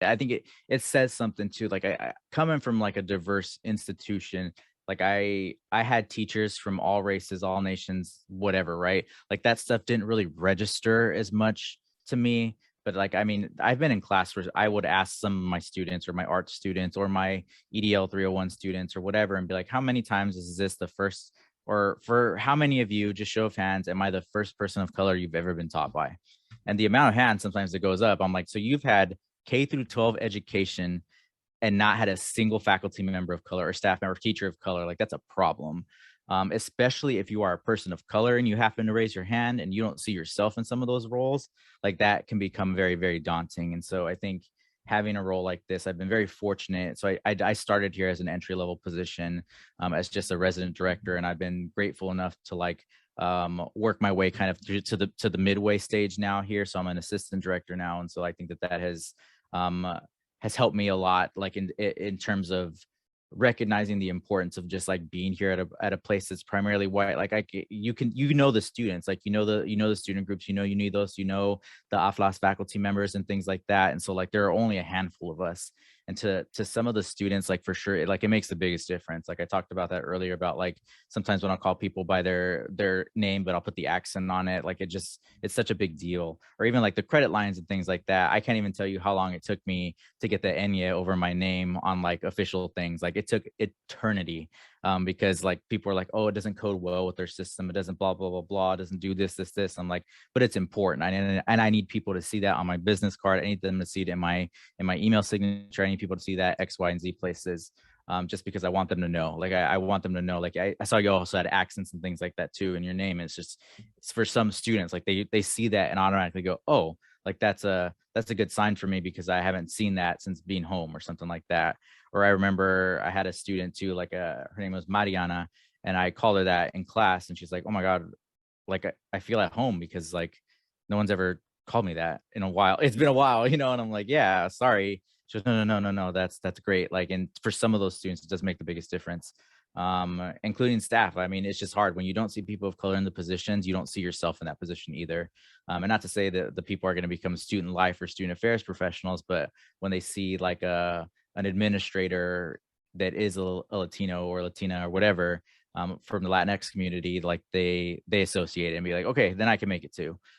I think it says something too. Like I coming from like a diverse institution, like I had teachers from all races, all nations, whatever, right? Like that stuff didn't really register as much to me. But like, I mean, I've been in class where I would ask some of my students or my art students or my EDL 301 students or whatever, and be like, how many times is this the first, or for how many of you, just show of hands, am I the first person of color you've ever been taught by? And the amount of hands sometimes that goes up, I'm like, so you've had K through 12 education and not had a single faculty member of color or staff member, teacher of color. Like that's a problem. Especially if you are a person of color and you happen to raise your hand and you don't see yourself in some of those roles, like that can become very, very daunting. And so I think having a role like this, I've been very fortunate. So I started here as an entry level position, as just a resident director, and I've been grateful enough to like work my way kind of through to the midway stage now here. So I'm an assistant director now, and so I think that um, has helped me a lot, like in terms of recognizing the importance of just like being here at a place that's primarily white. Like you can, you know, the students, like you know the student groups, you need those, the AFLAS faculty members and things like that. And so like there are only a handful of us, and to some of the students, like for sure, it makes the biggest difference. Like I talked about that earlier about like sometimes when I'll call people by their name, but I'll put the accent on it. Like it's such a big deal. Or even like the credit lines and things like that. I can't even tell you how long it took me to get the Enya over my name on like official things. Like it took eternity, because like people are like, oh, it doesn't code well with their system. It doesn't blah blah blah blah. It doesn't do this. I'm like, but it's important. And I need people to see that on my business card. I need them to see it in my email signature. I need people to see that X, Y, and Z places. Just because I want them to know. Like I want them to know. Like I saw you also had accents and things like that too in your name. It's just, it's for some students, like they see that and automatically go, oh, like that's a good sign for me because I haven't seen that since being home or something like that. Or I remember I had a student too, like her name was Mariana, and I called her that in class, and she's like, oh my god, like I feel at home because like no one's ever called me that in a while. It's been a while, and I'm like, yeah, sorry. She goes, no, that's great. Like, and for some of those students, it does make the biggest difference, including staff. I mean, it's just hard when you don't see people of color in the positions. You don't see yourself in that position either. And not to say that the people are going to become student life or student affairs professionals, but when they see like an administrator that is a Latino or Latina or whatever, from the Latinx community, like they associate it and be like, okay, then I can make it too.